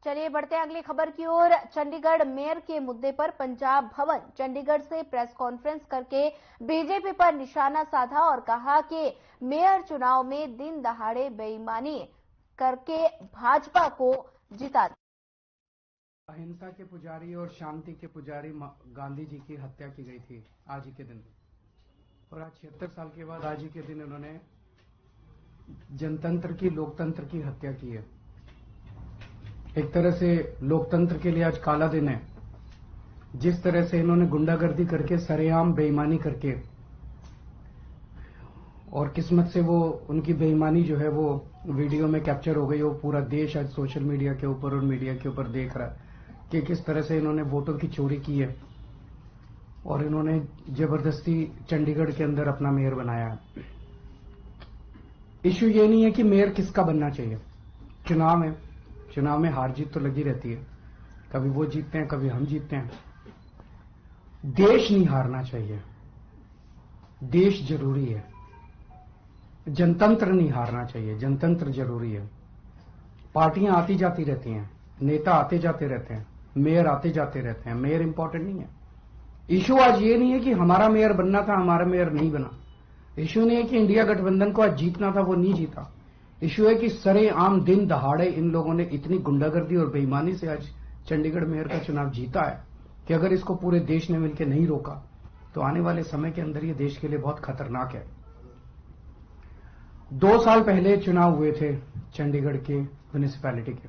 चलिए बढ़ते हैं अगली खबर की ओर। चंडीगढ़ मेयर के मुद्दे पर पंजाब भवन चंडीगढ़ से प्रेस कॉन्फ्रेंस करके बीजेपी पर निशाना साधा और कहा कि मेयर चुनाव में दिन दहाड़े बेईमानी करके भाजपा को जिता। अहिंसा के पुजारी और शांति के पुजारी गांधी जी की हत्या की गई थी आज ही के दिन, और आज 76 साल के बाद आज ही के दिन इन्होंने जनतंत्र की, लोकतंत्र की हत्या की है। एक तरह से लोकतंत्र के लिए आज काला दिन है। जिस तरह से इन्होंने गुंडागर्दी करके, सरेआम बेईमानी करके, और किस्मत से वो उनकी बेईमानी जो है वो वीडियो में कैप्चर हो गई। वो पूरा देश आज सोशल मीडिया के ऊपर और मीडिया के ऊपर देख रहा है कि किस तरह से इन्होंने वोटों की चोरी की है और इन्होंने जबरदस्ती चंडीगढ़ के अंदर अपना मेयर बनाया है। इश्यू ये नहीं है कि मेयर किसका बनना चाहिए। चुनाव है, चुनाव में हार जीत तो लगी रहती है, कभी वो जीतते हैं कभी हम जीतते हैं। देश नहीं हारना चाहिए, देश जरूरी है। जनतंत्र नहीं हारना चाहिए, जनतंत्र जरूरी है। पार्टियां आती जाती रहती हैं, नेता आते जाते रहते हैं, मेयर आते जाते रहते हैं, मेयर इंपॉर्टेंट नहीं है। इशू आज ये नहीं है कि हमारा मेयर बनना था, हमारा मेयर नहीं बना। इशू नहीं है कि इंडिया गठबंधन को आज जीतना था, वो नहीं जीता। इशू है कि सरेआम दिन दहाड़े इन लोगों ने इतनी गुंडागर्दी और बेईमानी से आज चंडीगढ़ मेयर का चुनाव जीता है कि अगर इसको पूरे देश ने मिलकर नहीं रोका तो आने वाले समय के अंदर ये देश के लिए बहुत खतरनाक है। 2 साल पहले चुनाव हुए थे चंडीगढ़ के म्युनिसिपैलिटी के।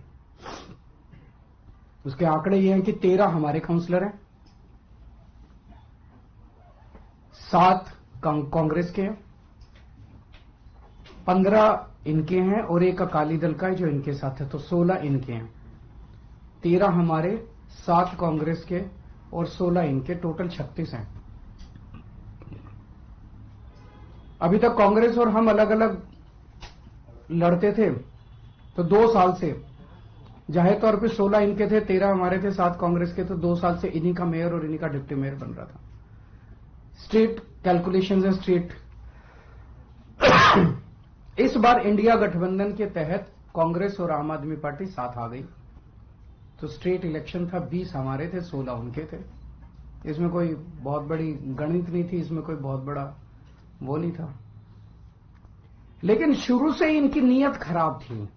उसके आंकड़े ये हैं कि 13 हमारे काउंसलर हैं, 7 कांग्रेस के हैं, 15 इनके हैं और एक अकाली दल का है जो इनके साथ है, तो 16 इनके हैं। 13 हमारे, 7 कांग्रेस के और 16 इनके, टोटल 36 हैं। अभी तक कांग्रेस और हम अलग अलग लड़ते थे, तो 2 साल से जाहिर तौर पे 16 इनके थे, 13 हमारे थे, 7 कांग्रेस के, तो 2 साल से इन्हीं का मेयर और इन्हीं का डिप्टी मेयर बन रहा था। स्ट्रेट कैलकुलेशंस है, स्ट्रेट। इस बार इंडिया गठबंधन के तहत कांग्रेस और आम आदमी पार्टी साथ आ गई, तो स्ट्रेट इलेक्शन था। 20 हमारे थे, 16 उनके थे। इसमें कोई बहुत बड़ी गणित नहीं थी, इसमें कोई बहुत बड़ा वो नहीं था। लेकिन शुरू से इनकी नीयत खराब थी,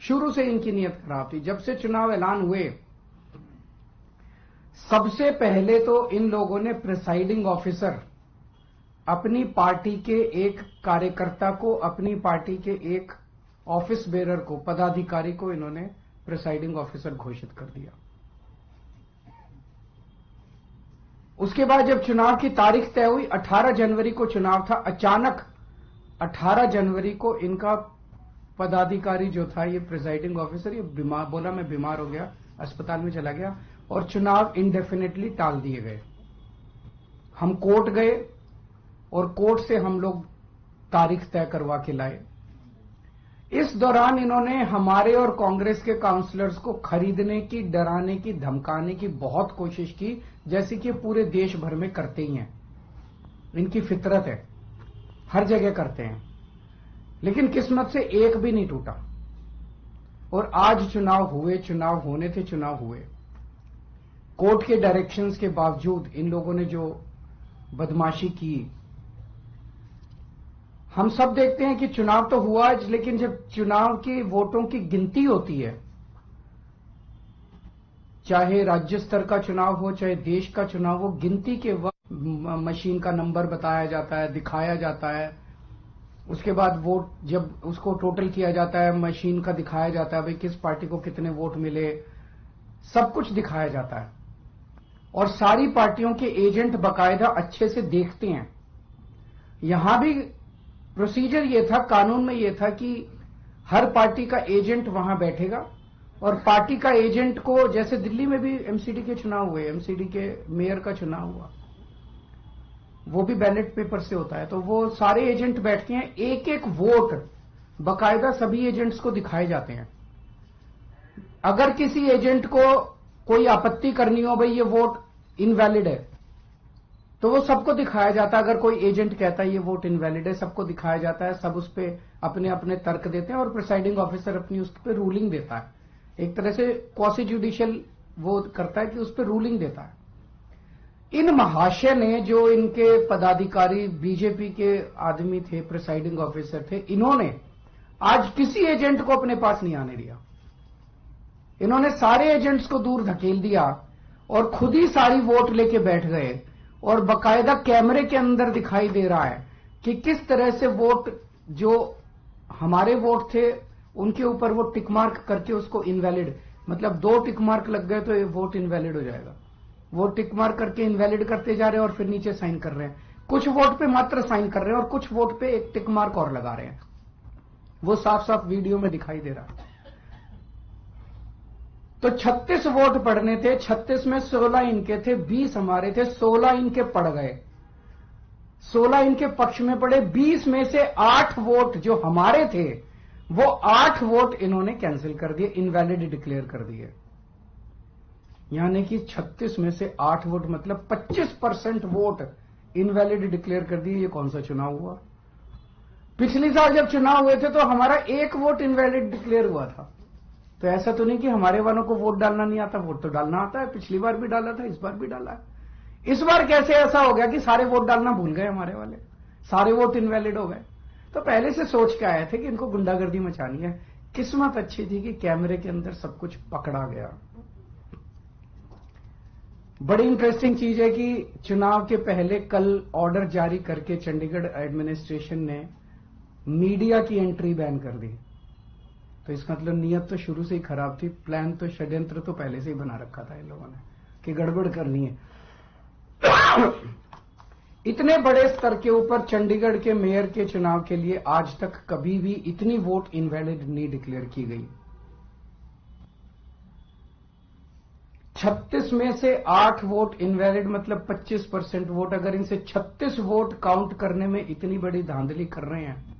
शुरू से इनकी नीयत खराब थी। जब से चुनाव ऐलान हुए, सबसे पहले तो इन लोगों ने प्रिसाइडिंग ऑफिसर, अपनी पार्टी के एक कार्यकर्ता को, अपनी पार्टी के एक ऑफिस बेरर को, पदाधिकारी को इन्होंने प्रिसाइडिंग ऑफिसर घोषित कर दिया। उसके बाद जब चुनाव की तारीख तय हुई, 18 जनवरी को चुनाव था, अचानक 18 जनवरी को इनका पदाधिकारी जो था, ये प्रिसाइडिंग ऑफिसर, ये बीमार, बोला मैं बीमार हो गया, अस्पताल में चला गया और चुनाव इंडेफिनेटली टाल दिए गए। हम कोर्ट गए और कोर्ट से हम लोग तारीख तय करवा के लाए। इस दौरान इन्होंने हमारे और कांग्रेस के काउंसलर्स को खरीदने की, डराने की, धमकाने की बहुत कोशिश की, जैसे कि पूरे देश भर में करते ही हैं। इनकी फितरत है, हर जगह करते हैं। लेकिन किस्मत से एक भी नहीं टूटा और आज चुनाव हुए, चुनाव होने थे, चुनाव हुए। कोर्ट के डायरेक्शंस के बावजूद इन लोगों ने जो बदमाशी की, हम सब देखते हैं कि चुनाव तो हुआ, लेकिन जब चुनाव के वोटों की गिनती होती है, चाहे राज्य स्तर का चुनाव हो चाहे देश का चुनाव हो, गिनती के वक्त मशीन का नंबर बताया जाता है, दिखाया जाता है। उसके बाद वोट जब उसको टोटल किया जाता है, मशीन का दिखाया जाता है, भाई किस पार्टी को कितने वोट मिले, सब कुछ दिखाया जाता है। और सारी पार्टियों के एजेंट बाकायदा अच्छे से देखते हैं। यहां भी प्रोसीजर ये था, कानून में ये था कि हर पार्टी का एजेंट वहां बैठेगा और पार्टी का एजेंट को, जैसे दिल्ली में भी एमसीडी के चुनाव हुए, एमसीडी के मेयर का चुनाव हुआ, वो भी बैलेट पेपर से होता है, तो वो सारे एजेंट बैठते हैं, एक एक वोट बाकायदा सभी एजेंट्स को दिखाए जाते हैं। अगर किसी एजेंट को कोई आपत्ति करनी हो, भाई ये वोट इनवैलिड है, तो वो सबको दिखाया जाता है। अगर कोई एजेंट कहता है ये वोट इनवैलिड है, सबको दिखाया जाता है, सब उस पर अपने अपने तर्क देते हैं और प्रिसाइडिंग ऑफिसर अपनी उस पर रूलिंग देता है। एक तरह से क्वासी जुडिशियल वो करता है कि उस पर रूलिंग देता है। इन महाशय ने, जो इनके पदाधिकारी बीजेपी के आदमी थे, प्रिसाइडिंग ऑफिसर थे, इन्होंने आज किसी एजेंट को अपने पास नहीं आने दिया। इन्होंने सारे एजेंट्स को दूर धकेल दिया और खुद ही सारी वोट लेके बैठ गए। और बकायदा कैमरे के अंदर दिखाई दे रहा है कि किस तरह से वोट, जो हमारे वोट थे उनके ऊपर वो टिक मार्क करके उसको इनवैलिड, मतलब 2 टिक मार्क लग गए तो ये वोट इनवैलिड हो जाएगा। वो टिक मार्क करके इनवैलिड करते जा रहे हैं और फिर नीचे साइन कर रहे हैं। कुछ वोट पे मात्र साइन कर रहे हैं और कुछ वोट पे एक टिक मार्क और लगा रहे हैं। वो साफ साफ वीडियो में दिखाई दे रहा है। तो 36 वोट पड़ने थे, 36 में 16 इनके थे, 20 हमारे थे, 16 इनके पड़ गए, 16 इनके पक्ष में पड़े। 20 में से 8 वोट जो हमारे थे वो 8 वोट इन्होंने कैंसिल कर दिए, इनवैलिड डिक्लेयर कर दिए। यानी कि 36 में से 8 वोट मतलब 25% वोट इनवैलिड डिक्लेयर कर दिए। ये कौन सा चुनाव हुआ? पिछली साल जब चुनाव हुए थे तो हमारा 1 वोट इनवैलिड डिक्लेयर हुआ था। तो ऐसा तो नहीं कि हमारे वालों को वोट डालना नहीं आता, वोट तो डालना आता है। पिछली बार भी डाला था, इस बार भी डाला है। इस बार कैसे ऐसा हो गया कि सारे वोट डालना भूल गए हमारे वाले, सारे वोट इनवैलिड हो गए? तो पहले से सोच के आए थे कि इनको गुंडागर्दी मचानी है। किस्मत अच्छी थी कि कैमरे के अंदर सब कुछ पकड़ा गया। बड़ी इंटरेस्टिंग चीज है कि चुनाव के पहले कल ऑर्डर जारी करके चंडीगढ़ एडमिनिस्ट्रेशन ने मीडिया की एंट्री बैन कर दी। तो इसका मतलब नीयत तो शुरू से ही खराब थी, प्लान तो, षड्यंत्र तो पहले से ही बना रखा था इन लोगों ने कि गड़बड़ करनी है। इतने बड़े स्तर के ऊपर चंडीगढ़ के मेयर के चुनाव के लिए आज तक कभी भी इतनी वोट इनवैलिड नहीं डिक्लेयर की गई। 36 में से 8 वोट इनवैलिड मतलब 25% वोट। अगर इनसे 36 वोट काउंट करने में इतनी बड़ी धांधली कर रहे हैं,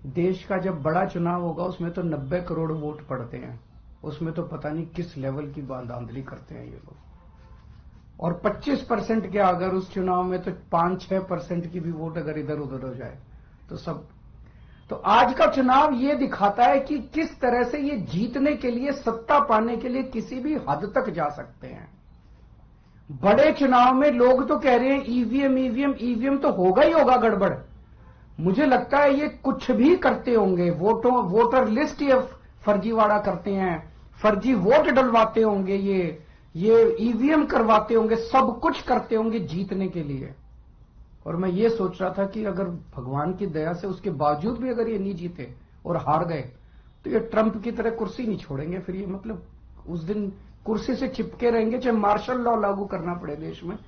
देश का जब बड़ा चुनाव होगा उसमें तो 90 करोड़ वोट पड़ते हैं, उसमें तो पता नहीं किस लेवल की धांधली करते हैं ये लोग। और 25% के अगर उस चुनाव में तो 5-6% की भी वोट अगर इधर उधर हो जाए तो सब। तो आज का चुनाव ये दिखाता है कि किस तरह से ये जीतने के लिए, सत्ता पाने के लिए किसी भी हद तक जा सकते हैं। बड़े चुनाव में लोग तो कह रहे हैं ईवीएम तो होगा ही होगा गड़बड़। मुझे लगता है ये कुछ भी करते होंगे, वोटर लिस्ट ये फर्जीवाड़ा करते हैं, फर्जी वोट डलवाते होंगे, ये ईवीएम करवाते होंगे, सब कुछ करते होंगे जीतने के लिए। और मैं ये सोच रहा था कि अगर भगवान की दया से उसके बावजूद भी अगर ये नहीं जीते और हार गए तो ये ट्रंप की तरह कुर्सी नहीं छोड़ेंगे। फिर ये मतलब उस दिन कुर्सी से चिपके रहेंगे, चाहे मार्शल लॉ लागू करना पड़े देश में,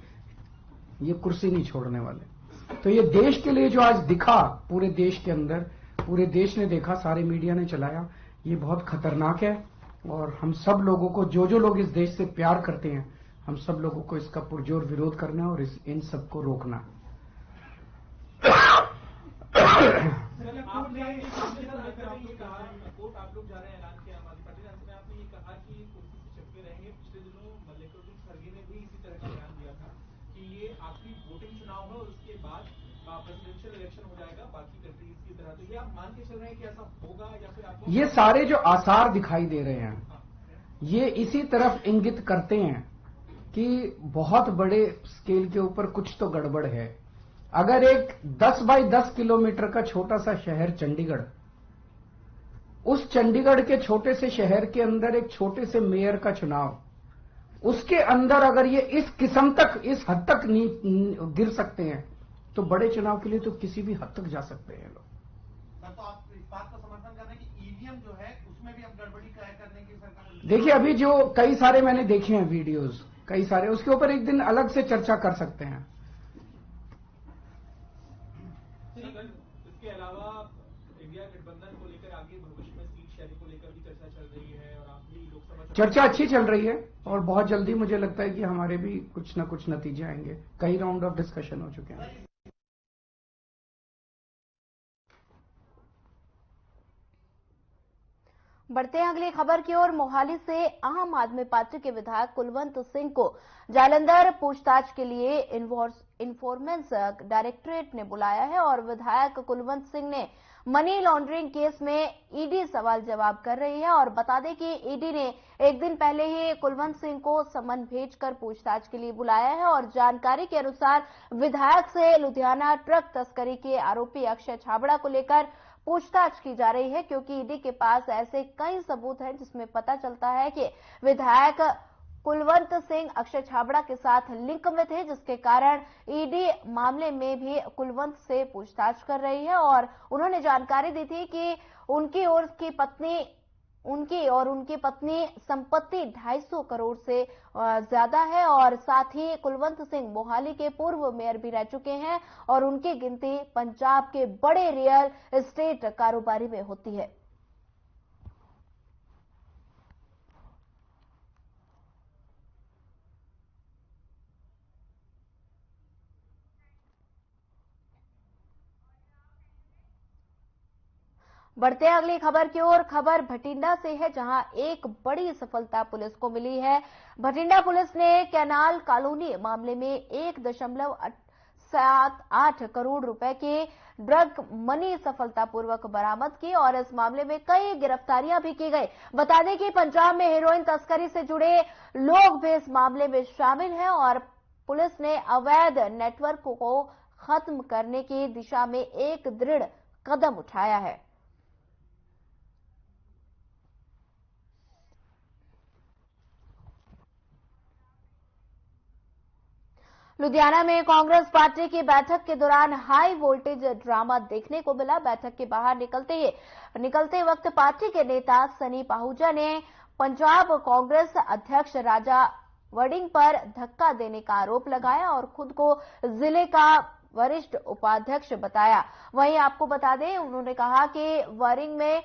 ये कुर्सी नहीं छोड़ने वाले। तो ये देश के लिए जो आज दिखा, पूरे देश के अंदर, पूरे देश ने देखा, सारे मीडिया ने चलाया, ये बहुत खतरनाक है। और हम सब लोगों को, जो लोग इस देश से प्यार करते हैं, हम सब लोगों को इसका पुरजोर विरोध करना है और इन सबको रोकना। आपने कोर्ट आप लोग जा रहे हैं, ऐलान किया आम आदमी पार्टी ने, अंत में आपने ये कहा कि कुर्सी से चिपके रहेंगे। पिछले दिनों मल्लिकार्जुन खड़गे ने भी इसी तरह का बयान दिया था कि ये आखिरी वोटिंग चुनाव है और उसके बाद प्रेसिडेंशियल इलेक्शन हो जाएगा बाकी कंट्रीज की तरह। तो ये आप मान के चल रहे हैं कि ऐसा होगा या फिर आपको? ये सारे जो आसार दिखाई दे रहे हैं ये इसी तरफ इंगित करते हैं कि बहुत बड़े स्केल के ऊपर कुछ तो गड़बड़ है। अगर एक 10 बाई 10 किलोमीटर का छोटा सा शहर चंडीगढ़, उस चंडीगढ़ के छोटे से शहर के अंदर एक छोटे से मेयर का चुनाव, उसके अंदर अगर ये इस किस्म तक, इस हद तक नहीं गिर सकते हैं तो बड़े चुनाव के लिए तो किसी भी हद तक जा सकते हैं लोग। तो आप इस बात का समर्थन कर रहे हैं कि ईवीएम जो है उसमें भी अब गड़बड़ी करने की सरकार? देखिए, अभी जो कई सारे मैंने देखे हैं वीडियोस, कई सारे, उसके ऊपर एक दिन अलग से चर्चा कर सकते हैं। इसके अलावा इंडिया गठबंधन को लेकर आगे भविष्य में सीट शेयरिंग को लेकर भी चर्चा चल रही है और आप भी लोकसभा चर्चा अच्छी चल रही है और बहुत जल्दी मुझे लगता है कि हमारे भी कुछ ना कुछ नतीजे आएंगे। कई राउंड ऑफ डिस्कशन हो चुके हैं। बढ़ते हैं अगली खबर की ओर। मोहाली से आम आदमी पार्टी के विधायक कुलवंत सिंह को जालंधर पूछताछ के लिए इन्फॉर्मेंस डायरेक्टरेट ने बुलाया है और विधायक कुलवंत सिंह ने मनी लॉन्ड्रिंग केस में ईडी सवाल जवाब कर रही है। और बता दें कि ईडी ने एक दिन पहले ही कुलवंत सिंह को समन भेजकर पूछताछ के लिए बुलाया है और जानकारी के अनुसार विधायक से लुधियाना ट्रक तस्करी के आरोपी अक्षय छाबड़ा को लेकर पूछताछ की जा रही है, क्योंकि ईडी के पास ऐसे कई सबूत हैं जिसमें पता चलता है कि विधायक कुलवंत सिंह अक्षय छाबड़ा के साथ लिंक में थे, जिसके कारण ईडी मामले में भी कुलवंत से पूछताछ कर रही है। और उन्होंने जानकारी दी थी कि उनकी और उनकी पत्नी संपत्ति 250 करोड़ से ज्यादा है और साथ ही कुलवंत सिंह मोहाली के पूर्व मेयर भी रह चुके हैं और उनकी गिनती पंजाब के बड़े रियल एस्टेट कारोबारी में होती है। बढ़ते हैं अगली खबर की ओर। खबर भटिंडा से है, जहां एक बड़ी सफलता पुलिस को मिली है। भटिंडा पुलिस ने कैनाल कॉलोनी मामले में 1.78 करोड़ रुपए के ड्रग मनी सफलतापूर्वक बरामद की और इस मामले में कई गिरफ्तारियां भी की गई। बता दें कि पंजाब में हेरोइन तस्करी से जुड़े लोग भी इस मामले में शामिल हैं और पुलिस ने अवैध नेटवर्क को खत्म करने की दिशा में एक दृढ़ कदम उठाया है। लुधियाना में कांग्रेस पार्टी की बैठक के दौरान हाई वोल्टेज ड्रामा देखने को मिला। बैठक के बाहर निकलते वक्त पार्टी के नेता सनी पाहुजा ने पंजाब कांग्रेस अध्यक्ष राजा वड़िंग पर धक्का देने का आरोप लगाया और खुद को जिले का वरिष्ठ उपाध्यक्ष बताया। वहीं आपको बता दें, उन्होंने कहा कि वड़िंग में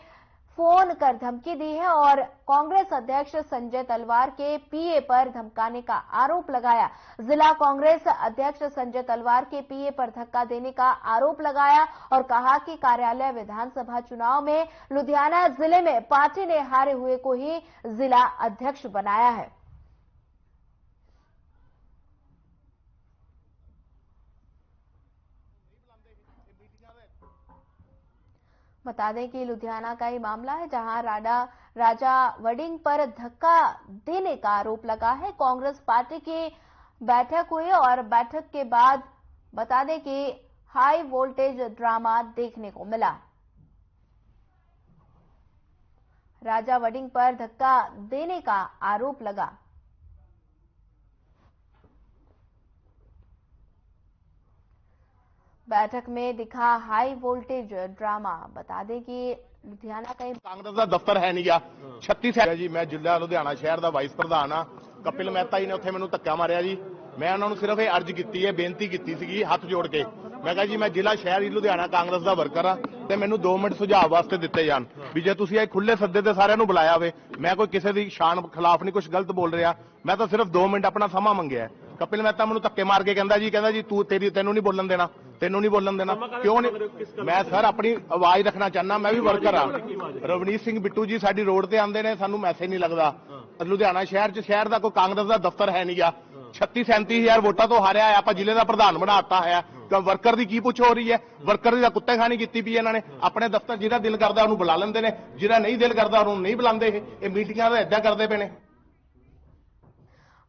फोन कर धमकी दी है और कांग्रेस अध्यक्ष संजय तलवार के पीए पर धमकाने का आरोप लगाया। जिला कांग्रेस अध्यक्ष संजय तलवार के पीए पर धक्का देने का आरोप लगाया और कहा कि कार्यालय विधानसभा चुनाव में लुधियाना जिले में पार्टी ने हारे हुए को ही जिला अध्यक्ष बनाया है। बता दें कि लुधियाना का ही मामला है, जहां राजा वड़िंग पर धक्का देने का आरोप लगा है। कांग्रेस पार्टी की बैठक हुई और बैठक के बाद बता दें कि हाई वोल्टेज ड्रामा देखने को मिला। राजा वड़िंग पर धक्का देने का आरोप लगा। बैठक में दिखा हाई वोल्टेज ड्रामा। बता दें कि लुधियाना का कांग्रेस का दफ्तर है नहीं गया 36 है जी। मैं जिला लुधियाना शहर का वाइस प्रधान हाँ। कपिल मेहता जी ने उत्थे मैनू धक्का मारिया जी। मैं उन्होंने सिर्फ ये अर्ज की है, बेनती की सी हाथ जोड़ के। मैं कहा जी मैं जिला शहर ही लुधियाना कांग्रेस का वर्कर हाँ ते मैनू 2 मिनट सुझाव वास्ते दिते जान भी जे तुसीं खुले सद्दे ते सारिਆਂ ਨੂੰ बुलाया होवे। मैं कोई किसी की शान खिलाफ नहीं कुछ गलत बोल रहा। मैं तो सिर्फ 2 मिनट अपना समा मंगया है। कपिल मेहता मैनू धक्के मार के कहता जी तू तेनू नहीं बोलन देना, तेनू नहीं बोलन देना। क्यों नहीं? मैं सर अपनी आवाज रखना चाहना। मैं भी वर्कर हाँ। रवनीत सिंह बिट्टू जी साडी रोड ते आंदे ने, सानू मैसेज नहीं लगता। लुधियाना शहर का कोई कांग्रेस का दफ्तर है नहीं गया। 36-37 वोटा तो हारिया है, आप जिले का प्रधान बनाता है। वर्कर की की पुछ हो रही है? वर्कर की कुत्ते खानी की पी इन्होंने। अपने दफ्तर जिहदा दिल करता उन्होंने बुला लेंदे ने, जिहदा नहीं दिल करता उन्होंने नहीं बुलाते। ये मीटिंगां तां इदां करदे पे ने।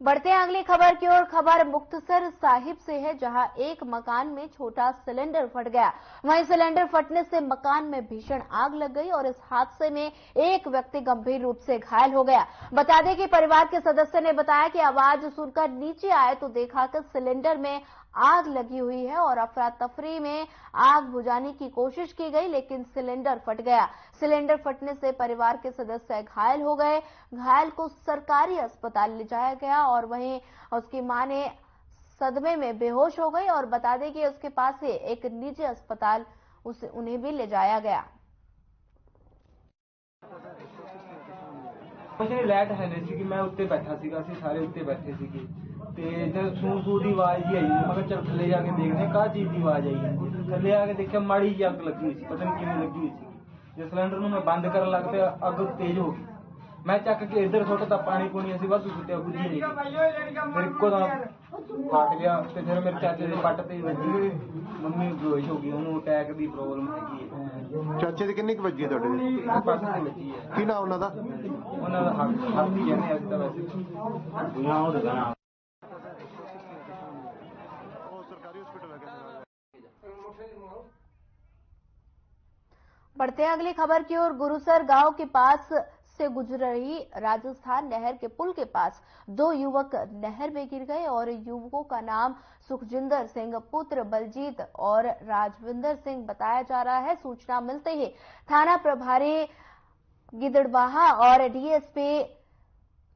बढ़ते हैं अगली खबर की ओर। खबर मुक्तसर साहिब से है, जहां एक मकान में छोटा सिलेंडर फट गया। वहीं सिलेंडर फटने से मकान में भीषण आग लग गई और इस हादसे में एक व्यक्ति गंभीर रूप से घायल हो गया। बता दें कि परिवार के सदस्य ने बताया कि आवाज सुनकर नीचे आए तो देखा कि सिलेंडर में आग लगी हुई है और अफरा तफरी में आग बुझाने की कोशिश की गई, लेकिन सिलेंडर फट गया। सिलेंडर फटने से परिवार के सदस्य घायल हो गए। घायल को सरकारी अस्पताल ले जाया गया और वहीं उसकी मां ने सदमे में बेहोश हो गई और बता दें कि उसके पास ही एक निजी अस्पताल उन्हें भी ले जाया गया। मुझे लाइट है नहीं सी, मैं उत्ते बैठा सीगा, ਅਸੀਂ ਸਾਰੇ ਉੱਤੇ ਬੈਠੇ ਸੀਗੇ ਤੇ ਜਦ ਸੂ ਦੀ ਆਵਾਜ਼ ਹੀ ਆਈ। ਮੈਂ ਕਿਹਾ ਚੱਲ ਥੱਲੇ ਜਾ ਕੇ ਦੇਖਦੇ ਕਾ ਚੀਜ਼ ਦੀ ਆਵਾਜ਼ ਆਈ। ਥੱਲੇ ਆ ਕੇ ਦੇਖਿਆ ਮਾੜੀ ਜਿਹੀ ਅੱਗ ਲੱਗੀ ਹੋਈ ਸੀ, ਪਤਾ ਨਹੀਂ ਕਿਵੇਂ ਲੱਗੀ ਹੋਈ ਸੀ। जो सिलेंडर ਨੂੰ मैं बंद करन लग पिया अग तेज हो गई। मैं चक के इधर सुੱਟਤਾ पानी पूनी ਅਸੀਂ ਵਾਧੂ ਸੁੱਟਿਆ बुझी नहीं फिर ਇੱਕੋ दम फट गया ਤੇ ਫਿਰ ਮੇਰੇ ਚਾਚੇ ਦੇ ਪੱਟ ਤੇ ਵੱਜੀ ਮੰਮੀ ਬੇਹੋਸ਼ ਹੋ ਗਈ ਉਹਨੂੰ ਅਟੈਕ ਦੀ ਪ੍ਰੋਬਲਮ ਹੈਗੀ ਹੈ। ਚਾਚੇ ਦੀ ਕਿੰਨੀ ਕੁ ਵੱਜੀ ਹੈ ਤੁਹਾਡੇ ਦੇ? ਪੱਟ ਤੇ ਵੱਜੀ ਹੈ। ਕੀ ਨਾਮ ਉਹਨਾਂ ਦਾ? ਉਹਨਾਂ ਦਾ ਹੱਥ ਹੀ ਕਹਿੰਦੇ ਅੱਜ ਤਾਂ ਵੈਸੇ ਦੁਨੀਆ ਉਹ ਦੁਕਾਨਾ ਉਹ ਸਰਕਾਰੀ ਹਸਪੀਟਲ ਹੈ बढ़ते हैं अगली खबर की ओर। गुरुसर गांव के पास से गुजर रही राजस्थान नहर के पुल के पास 2 युवक नहर में गिर गए और युवकों का नाम सुखजिंदर सिंह पुत्र बलजीत और राजविंदर सिंह बताया जा रहा है। सूचना मिलते ही थाना प्रभारी गिदड़बाहा और डीएसपी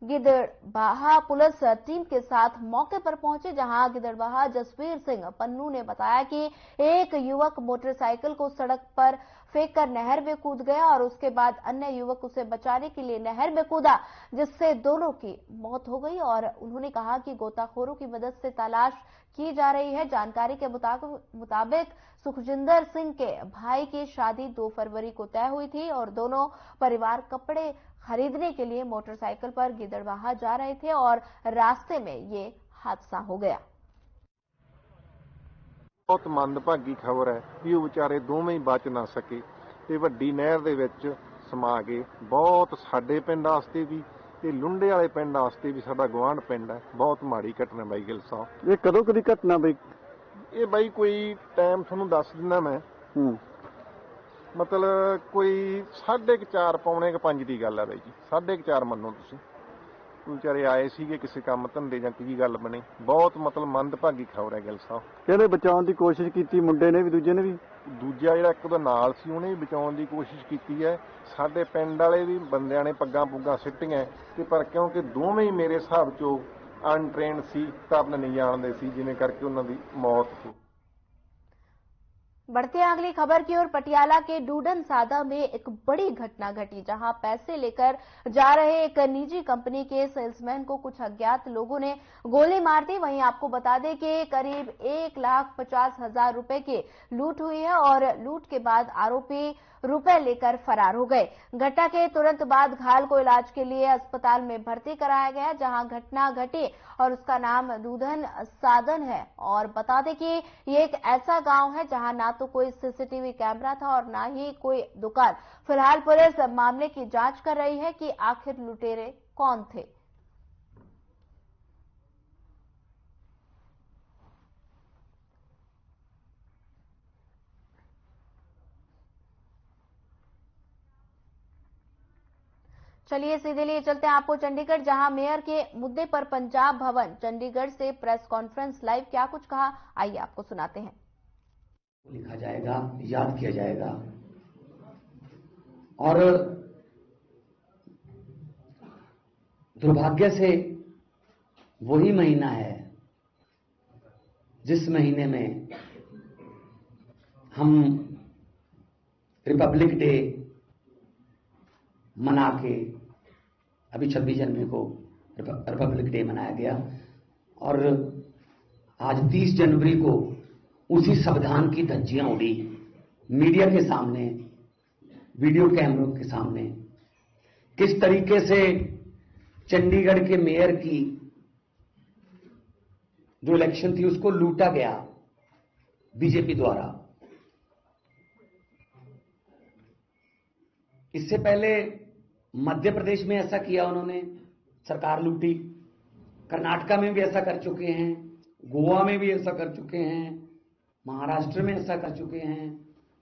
गिदड़बाहा पुलिस टीम के साथ मौके पर पहुंचे, जहां गिदड़बाहा जसवीर सिंह पन्नू ने बताया कि एक युवक मोटरसाइकिल को सड़क पर फेंककर नहर में कूद गया और उसके बाद अन्य युवक उसे बचाने के लिए नहर में कूदा, जिससे दोनों की मौत हो गई। और उन्होंने कहा कि गोताखोरों की मदद से तलाश की जा रही है। जानकारी के मुताबिक सुखजिंदर सिंह के भाई की शादी 2 फरवरी को तय हुई थी और दोनों परिवार कपड़े खरीदने के लिए मोटरसाइकिल पर गिदड़बाहा जा रहे थे और रास्ते में ये हादसा हो गया। ਬਹੁਤ ਮੰਦਭਾਗੀ ਖਬਰ ਹੈ ਕਿ ਉਹ ਵਿਚਾਰੇ ਦੋਵੇਂ ਹੀ ਬਚ ਨਾ ਸਕੇ ਤੇ ਵੱਡੀ ਨਹਿਰ ਦੇ ਵਿੱਚ ਸਮਾ ਗਏ। ਬਹੁਤ ਸਾਡੇ ਪਿੰਡ ਵਾਸਤੇ ਵੀ ਤੇ ਲੁੰਡੇ ਵਾਲੇ ਪਿੰਡ ਵਾਸਤੇ ਵੀ, ਸਾਡਾ ਗਵਾਂਢ ਪਿੰਡ ਹੈ, ਬਹੁਤ ਮਾੜੀ ਘਟਨਾ ਬਾਈ ਗਿੱਲ ਸਾਹਿਬ। ਇਹ ਕਦੋਂ ਕਦੀ ਘਟਨਾ ਬਈ? ਇਹ ਬਾਈ ਕੋਈ ਟਾਈਮ ਤੁਹਾਨੂੰ ਦੱਸ ਦਿੰਦਾ ਮੈਂ। ਮਤਲਬ ਕੋਈ 4:30 ਪੌਣੇ 5 ਦੀ ਗੱਲ ਹੈ ਬਾਈ ਜੀ। 4:30 ਮੰਨੋ ਤੁਸੀਂ। ਵਿਚਾਰੇ ਆਏ ਸੀਗੇ ਕਿਸੇ ਕੰਮ ਧੰਦੇ ਜਾਂ ਕੀ ਗੱਲ ਬਣੀ। ਬਹੁਤ ਮਤਲਬ ਮੰਦਭਾਗੀ ਖਬਰ ਹੈ ਗਿੱਲ ਸਾਹਿਬ। ਕਹਿੰਦੇ ਬਚਾਉਣ ਦੀ ਕੋਸ਼ਿਸ਼ ਕੀਤੀ ਮੁੰਡੇ ਨੇ ਵੀ, ਦੂਜੇ ਨੇ ਵੀ। ਦੂਜਾ ਜਿਹੜਾ ਇੱਕ ਉਹਦਾ ਨਾਲ ਸੀ ਉਹਨੇ ਵੀ ਬਚਾਉਣ ਦੀ ਕੋਸ਼ਿਸ਼ ਕੀਤੀ ਹੈ। ਸਾਡੇ ਪਿੰਡ ਵਾਲੇ ਵੀ ਬੰਦਿਆਂ ਨੇ ਪੱਗਾਂ ਪੁੱਗਾਂ ਸਿੱਟੀਆਂ ਤੇ ਪਰ ਕਿਉਂਕਿ ਦੋਵੇਂ ਹੀ ਮੇਰੇ ਹਿਸਾਬ ਚੋਂ ਅਨਟ੍ਰੇਨਡ ਸੀ, ਤਰਨ ਨਹੀਂ ਜਾਣਦੇ ਸੀ, ਜਿਵੇਂ ਕਰਕੇ ਉਹਨਾਂ ਦੀ ਮੌਤ ਹੋ। बढ़ते हैं अगली खबर की ओर। पटियाला के डूडन सादा में एक बड़ी घटना घटी, जहां पैसे लेकर जा रहे एक निजी कंपनी के सेल्समैन को कुछ अज्ञात लोगों ने गोली मार दी। वहीं आपको बता दें कि करीब 1,50,000 रुपए की लूट हुई है और लूट के बाद आरोपी रुपए लेकर फरार हो गए। घटना के तुरंत बाद घायल को इलाज के लिए अस्पताल में भर्ती कराया गया, जहां घटना घटी और उसका नाम डूडन सादन है। और बता दें कि ये एक ऐसा गांव है जहां ना तो कोई सीसीटीवी कैमरा था और ना ही कोई दुकान। फिलहाल पुलिस मामले की जांच कर रही है कि आखिर लुटेरे कौन थे। चलिए सीधे लिए चलते हैं आपको चंडीगढ़, जहां मेयर के मुद्दे पर पंजाब भवन चंडीगढ़ से प्रेस कॉन्फ्रेंस लाइव। क्या कुछ कहा, आइए आपको सुनाते हैं। लिखा जाएगा, याद किया जाएगा और दुर्भाग्य से वही महीना है जिस महीने में हम रिपब्लिक डे मना के, अभी 26 जनवरी को रिपब्लिक डे मनाया गया और आज 30 जनवरी को उसी संविधान की धज्जियां उड़ी मीडिया के सामने, वीडियो कैमरों के सामने। किस तरीके से चंडीगढ़ के मेयर की जो इलेक्शन थी उसको लूटा गया बीजेपी द्वारा। इससे पहले मध्य प्रदेश में ऐसा किया उन्होंने, सरकार लूटी। कर्नाटका में भी ऐसा कर चुके हैं, गोवा में भी ऐसा कर चुके हैं, महाराष्ट्र में ऐसा कर चुके हैं,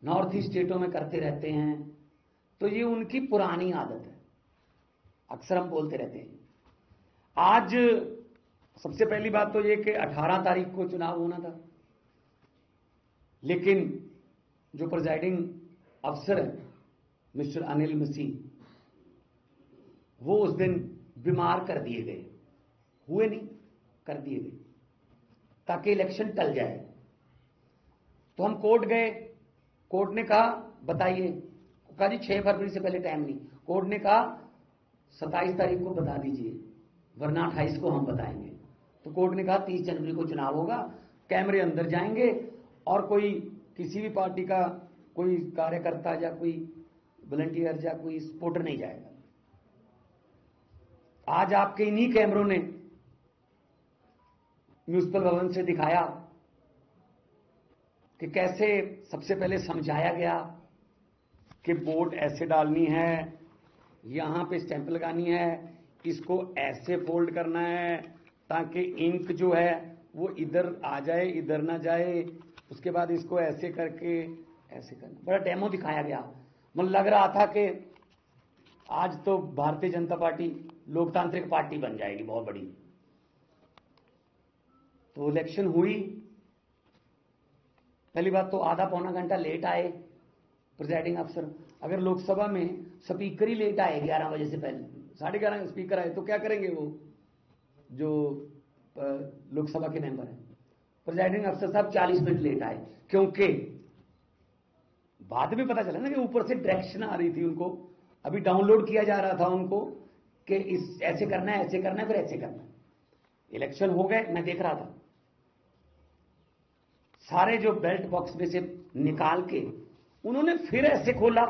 नॉर्थ ईस्ट स्टेटों में करते रहते हैं। तो ये उनकी पुरानी आदत है, अक्सर हम बोलते रहते हैं। आज सबसे पहली बात तो ये कि 18 तारीख को चुनाव होना था, लेकिन जो प्रिजाइडिंग अफसर है मिस्टर अनिल मसीह, वो उस दिन बीमार कर दिए गए, हुए नहीं, कर दिए गए ताकि इलेक्शन टल जाए। तो हम कोर्ट गए, कोर्ट ने कहा बताइए, कहा जी 6 फरवरी से पहले टाइम नहीं। कोर्ट ने कहा 27 तारीख को बता दीजिए वरना 28 को हम बताएंगे। तो कोर्ट ने कहा 30 जनवरी को चुनाव होगा, कैमरे अंदर जाएंगे और कोई किसी भी पार्टी का कोई कार्यकर्ता या कोई वॉलंटियर या कोई सपोर्टर नहीं जाएगा। आज आपके इन्हीं कैमरों ने म्युनिसिपल भवन से दिखाया कि कैसे सबसे पहले समझाया गया कि वोट ऐसे डालनी है, यहां पे स्टैंप लगानी है, इसको ऐसे फोल्ड करना है ताकि इंक जो है वो इधर आ जाए, इधर ना जाए, उसके बाद इसको ऐसे करके ऐसे करना। बड़ा डेमो दिखाया गया। मुझे लग रहा था कि आज तो भारतीय जनता पार्टी लोकतांत्रिक पार्टी बन जाएगी बहुत बड़ी। तो इलेक्शन हुई, पहली बात तो आधा पौना घंटा लेट आए प्रिजाइडिंग अफसर। अगर लोकसभा में स्पीकर ही लेट आए 11 बजे से पहले, 11:30 स्पीकर आए, तो क्या करेंगे वो जो लोकसभा के मेंबर हैं। प्रिजाइडिंग अफसर साहब 40 मिनट लेट आए, क्योंकि बाद में पता चला ना कि ऊपर से डायरेक्शन आ रही थी उनको, अभी डाउनलोड किया जा रहा था उनको कि इस ऐसे करना है, ऐसे करना है, फिर ऐसे करना है। इलेक्शन हो गए, मैं देख रहा था सारे जो बेल्ट बॉक्स में से निकाल के उन्होंने फिर ऐसे खोला,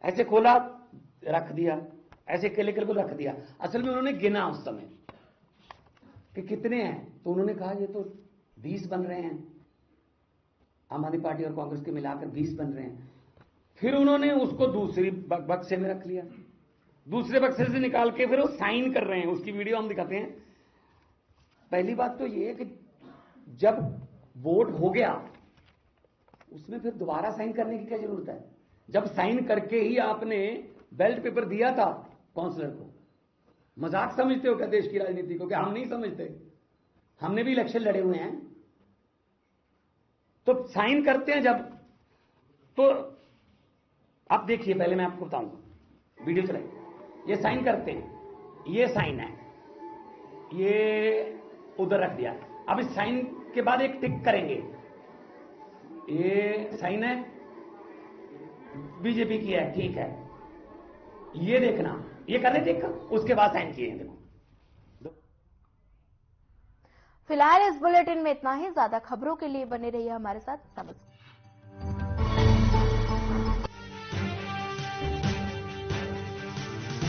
ऐसे खोला, रख दिया, ऐसे केले को रख दिया। असल में उन्होंने गिना उस समय कि कितने हैं, तो उन्होंने कहा ये तो 20 बन रहे हैं, आम आदमी पार्टी और कांग्रेस के मिलाकर 20 बन रहे हैं। फिर उन्होंने उसको दूसरी बक्से में रख लिया, दूसरे बक्से से निकाल के फिर वो साइन कर रहे हैं, उसकी वीडियो हम दिखाते हैं। पहली बात तो ये कि जब वोट हो गया उसमें फिर दोबारा साइन करने की क्या जरूरत है, जब साइन करके ही आपने बैलेट पेपर दिया था काउंसलर को। मजाक समझते हो क्या देश की राजनीति को? क्या हम नहीं समझते? हमने भी इलेक्शन लड़े हुए हैं। तो साइन करते हैं जब, तो आप देखिए, पहले मैं आपको बताऊंगा, वीडियो चलाइए। ये साइन करते हैं, ये साइन है, ये उधर रख दिया। अब इस साइन के बाद एक टिक करेंगे, ये साइन है, बीजेपी की है, ठीक है, ये देखना, ये करने टिक, उसके बाद साइन किए। देखो, फिलहाल इस बुलेटिन में इतना ही। ज्यादा खबरों के लिए बने रहिए हमारे साथ। नमस्कार।